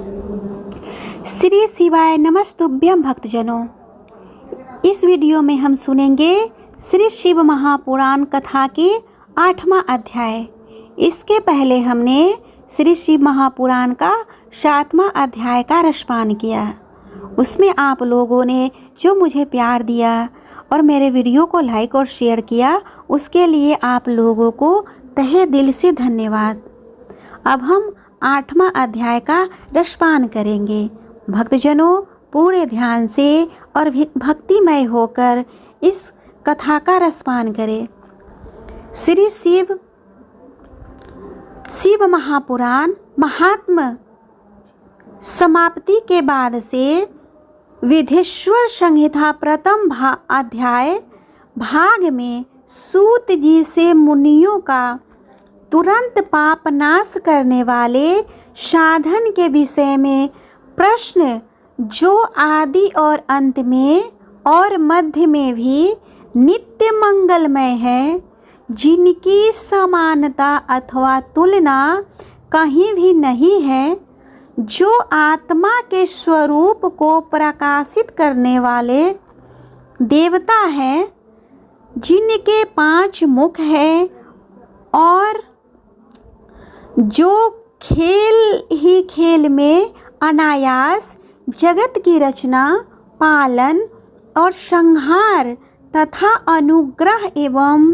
श्री शिवाय नमस्तुभ्यं भक्तजनों। इस वीडियो में हम सुनेंगे श्री शिव महापुराण कथा के 8वां अध्याय। इसके पहले हमने श्री शिव महापुराण का 7वां अध्याय का रसपान किया। उसमें आप लोगों ने जो मुझे प्यार दिया और मेरे वीडियो को लाइक और शेयर किया, उसके लिए आप लोगों को तहे दिल से धन्यवाद। अब हम 8वां अध्याय का रसपान करेंगे। भक्तजनों, पूरे ध्यान से और भक्तिमय होकर इस कथा का रसपान करें। श्री शिव महापुराण महात्म समाप्ति के बाद से विधेश्वर संहिता प्रथम अध्याय भाग में सूत जी से मुनियों का तुरंत पाप नाश करने वाले साधन के विषय में प्रश्न, जो आदि और अंत में और मध्य में भी नित्य मंगलमय है, जिनकी समानता अथवा तुलना कहीं भी नहीं है, जो आत्मा के स्वरूप को प्रकाशित करने वाले देवता हैं, जिनके 5 मुख हैं और जो खेल ही खेल में अनायास जगत की रचना, पालन और संहार तथा अनुग्रह एवं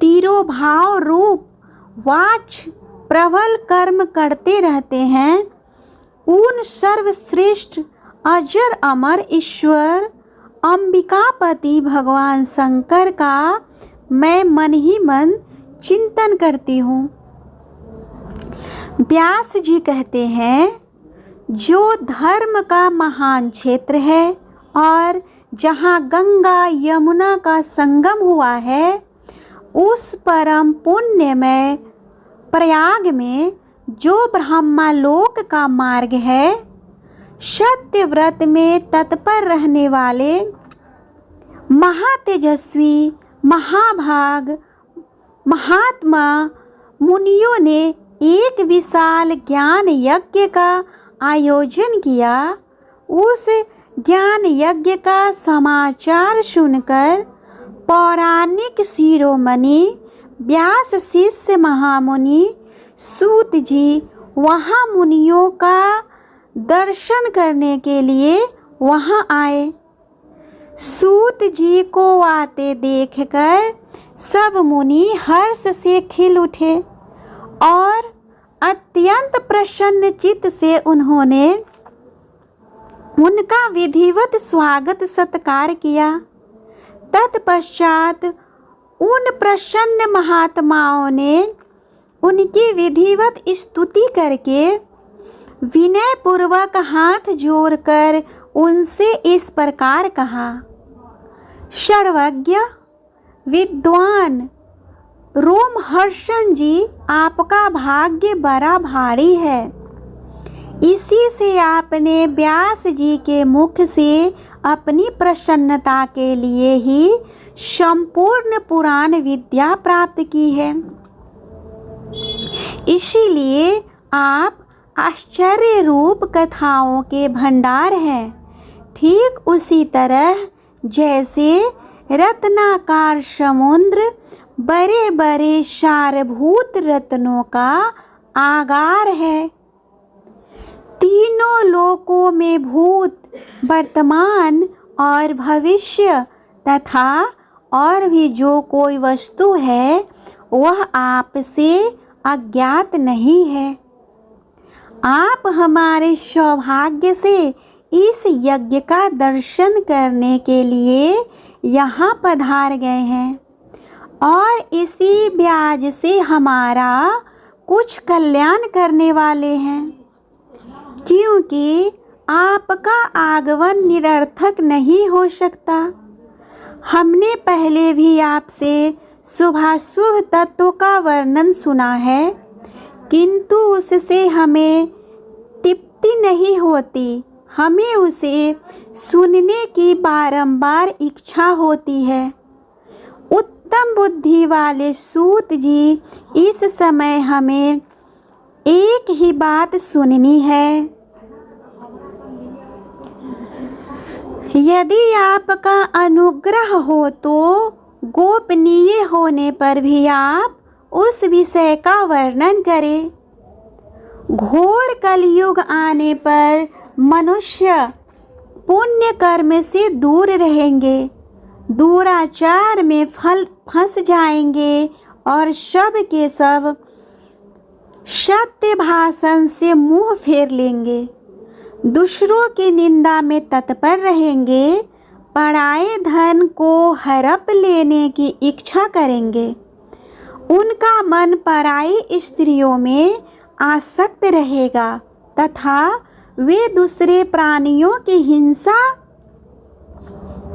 तिरोभाव रूप वाच प्रबल कर्म करते रहते हैं, उन सर्वश्रेष्ठ अजर अमर ईश्वर अंबिकापति भगवान शंकर का मैं मन ही मन चिंतन करती हूँ। व्यास जी कहते हैं, जो धर्म का महान क्षेत्र है और जहाँ गंगा यमुना का संगम हुआ है, उस परम पुण्यमय प्रयाग में जो ब्रह्मलोक का मार्ग है, सत्य व्रत में तत्पर रहने वाले महातेजस्वी महाभाग महात्मा मुनियों ने एक विशाल ज्ञान यज्ञ का आयोजन किया। उस ज्ञान यज्ञ का समाचार सुनकर पौराणिक शिरोमणि व्यास शिष्य महामुनि सूत जी वहाँ मुनियों का दर्शन करने के लिए वहाँ आए। सूत जी को आते देखकर सब मुनि हर्ष से खिल उठे और अत्यंत प्रसन्न चित्त से उन्होंने उनका विधिवत स्वागत सत्कार किया। तत्पश्चात उन प्रसन्न महात्माओं ने उनकी विधिवत स्तुति करके विनय पूर्वक हाथ जोड़कर उनसे इस प्रकार कहा, सर्वज्ञ विद्वान रोमहर्षण जी, आपका भाग्य बड़ा भारी है। इसी से आपने व्यास जी के मुख से अपनी प्रसन्नता के लिए ही संपूर्ण पुराण विद्या प्राप्त की है। इसीलिए आप आश्चर्य रूप कथाओं के भंडार हैं। ठीक उसी तरह जैसे रत्नाकार समुद्र बड़े बड़े सारभूत रत्नों का आगार है। तीनों लोकों में भूत, वर्तमान और भविष्य तथा और भी जो कोई वस्तु है, वह आपसे अज्ञात नहीं है। आप हमारे सौभाग्य से इस यज्ञ का दर्शन करने के लिए यहाँ पधार गए हैं और इसी ब्याज से हमारा कुछ कल्याण करने वाले हैं, क्योंकि आपका आगमन निरर्थक नहीं हो सकता। हमने पहले भी आपसे शुभाशुभ तत्वों का वर्णन सुना है, किंतु उससे हमें तृप्ति नहीं होती। हमें उसे सुनने की बारंबार इच्छा होती है। उत्तम बुद्धि वाले सूत जी, इस समय हमें एक ही बात सुननी है। यदि आपका अनुग्रह हो तो गोपनीय होने पर भी आप उस विषय का वर्णन करें। घोर कलयुग आने पर मनुष्य पुण्य कर्म से दूर रहेंगे, दुराचार में फंस जाएंगे और सब के सब सत्य भाषण से मुंह फेर लेंगे, दूसरों की निंदा में तत्पर रहेंगे, पराये धन को हड़प लेने की इच्छा करेंगे, उनका मन पराई स्त्रियों में आसक्त रहेगा तथा वे दूसरे प्राणियों की हिंसा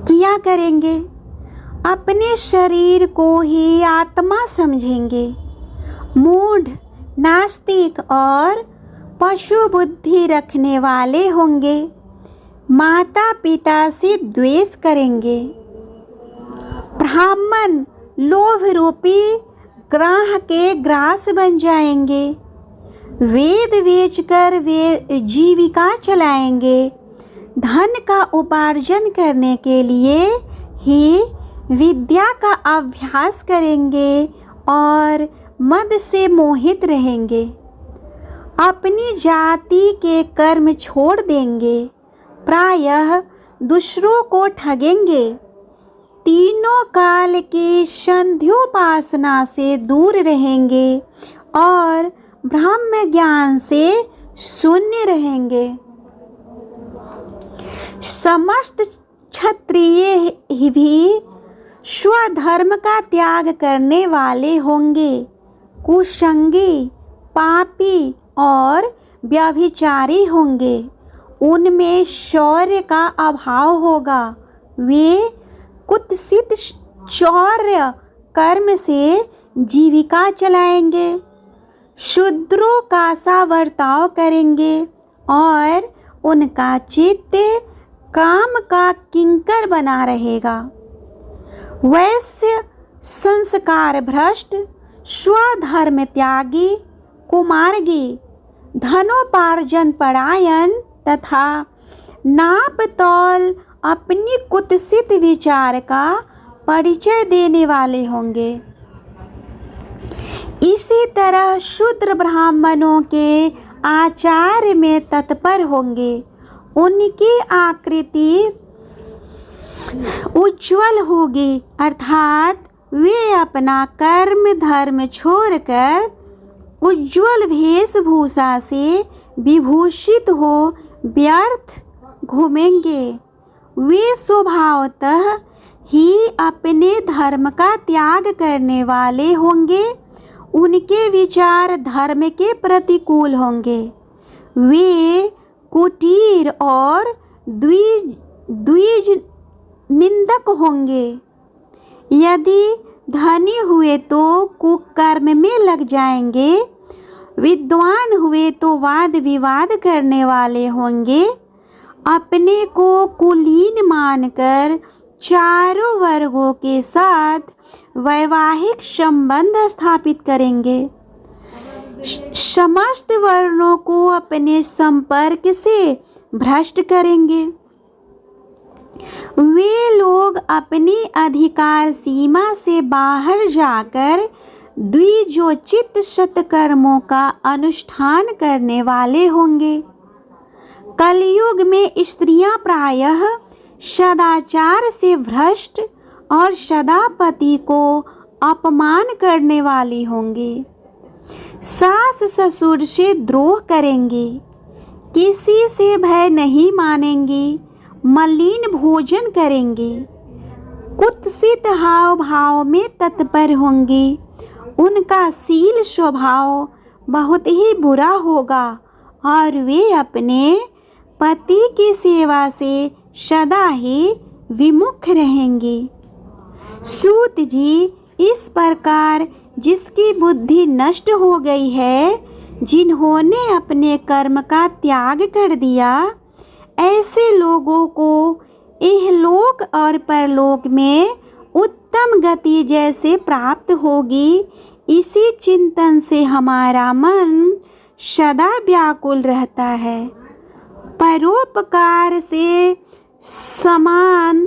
किया करेंगे, अपने शरीर को ही आत्मा समझेंगे, मूढ़, नास्तिक और पशु बुद्धि रखने वाले होंगे, माता पिता से द्वेष करेंगे, ब्राह्मण लोभ रूपी ग्रह के ग्रास बन जाएंगे, वेद बेचकर वे जीविका चलाएंगे, धन का उपार्जन करने के लिए ही विद्या का अभ्यास करेंगे और मद से मोहित रहेंगे, अपनी जाति के कर्म छोड़ देंगे, प्रायः दूसरों को ठगेंगे, तीनों काल की संध्योपासना से दूर रहेंगे और ब्रह्म ज्ञान से शून्य रहेंगे। समस्त क्षत्रिय भी स्वधर्म का त्याग करने वाले होंगे, कुसंगी, पापी और व्यभिचारी होंगे, उनमें शौर्य का अभाव होगा, वे कुत्सित चौर्य कर्म से जीविका चलाएंगे, शूद्रों का सा बर्ताव करेंगे और उनका चित्त काम का किंकर बना रहेगा, वैश्य संस्कार भ्रष्ट, स्वधर्म त्यागी, कुमार्गी, धनोपार्जन परायण तथा नाप तौल अपनी कुत्सित विचार का परिचय देने वाले होंगे। इसी तरह शूद्र ब्राह्मणों के आचार में तत्पर होंगे, उनकी आकृति उज्ज्वल होगी, अर्थात वे अपना कर्म धर्म छोड़कर उज्ज्वल वेशभूषा से विभूषित हो व्यर्थ घूमेंगे, वे स्वभावतः ही अपने धर्म का त्याग करने वाले होंगे, उनके विचार धर्म के प्रतिकूल होंगे, वे कुटीर और द्विज निंदक होंगे, यदि धनी हुए तो कुकर्म में लग जाएंगे, विद्वान हुए तो वाद विवाद करने वाले होंगे, अपने को कुलीन मानकर चारों वर्गों के साथ वैवाहिक संबंध स्थापित करेंगे, समस्त वर्णों को अपने संपर्क से भ्रष्ट करेंगे, वे लोग अपनी अधिकार सीमा से बाहर जाकर द्विजोचित सत्कर्मों का अनुष्ठान करने वाले होंगे। कलयुग में स्त्रियां प्रायः सदाचार से भ्रष्ट और सदा पति को अपमान करने वाली होंगी, सास ससुर से द्रोह करेंगी, किसी से भय नहीं मानेंगी, मलिन भोजन करेंगी, कुत्सित हाव भाव में तत्पर होंगी, उनका शील स्वभाव बहुत ही बुरा होगा और वे अपने पति की सेवा से सदा ही विमुख रहेंगी। सूत जी, इस प्रकार जिसकी बुद्धि नष्ट हो गई है, जिन्होंने अपने कर्म का त्याग कर दिया, ऐसे लोगों को इहलोक और परलोक में उत्तम गति जैसे प्राप्त होगी। इसी चिंतन से हमारा मन सदा व्याकुल रहता है। परोपकार से समान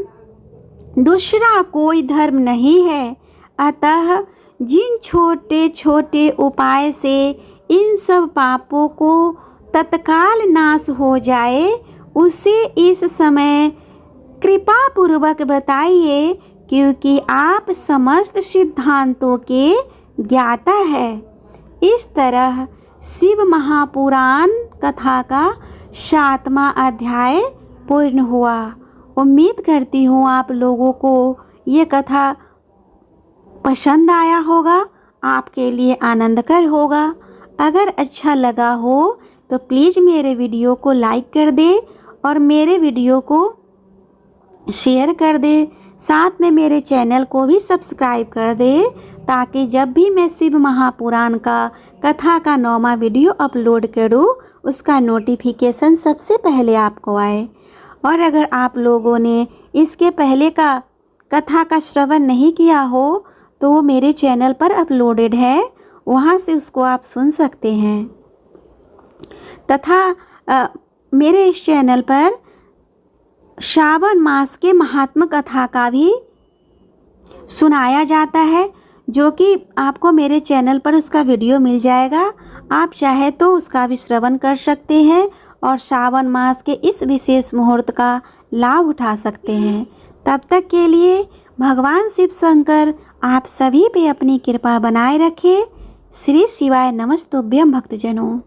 दूसरा कोई धर्म नहीं है। अतः जिन छोटे छोटे उपाय से इन सब पापों को तत्काल नाश हो जाए, उसे इस समय कृपा पूर्वक बताइए, क्योंकि आप समस्त सिद्धांतों के ज्ञाता है। इस तरह शिव महापुराण कथा का 7वां अध्याय पूर्ण हुआ। उम्मीद करती हूँ आप लोगों को ये कथा पसंद आया होगा, आपके लिए आनंदकर होगा। अगर अच्छा लगा हो तो प्लीज़ मेरे वीडियो को लाइक कर दे और मेरे वीडियो को शेयर कर दे। साथ में मेरे चैनल को भी सब्सक्राइब कर दे, ताकि जब भी मैं शिव महापुराण का कथा का 9वां वीडियो अपलोड करूं, उसका नोटिफिकेशन सबसे पहले आपको आए। और अगर आप लोगों ने इसके पहले का कथा का श्रवण नहीं किया हो तो वो मेरे चैनल पर अपलोडेड है, वहाँ से उसको आप सुन सकते हैं। तथा मेरे इस चैनल पर श्रावण मास के महात्म कथा का भी सुनाया जाता है, जो कि आपको मेरे चैनल पर उसका वीडियो मिल जाएगा। आप चाहे तो उसका भी श्रवण कर सकते हैं और श्रावण मास के इस विशेष मुहूर्त का लाभ उठा सकते हैं। तब तक के लिए भगवान शिव शंकर आप सभी पे अपनी कृपा बनाए रखें। श्री शिवाय नमस्तुभ्यं भक्तजनों।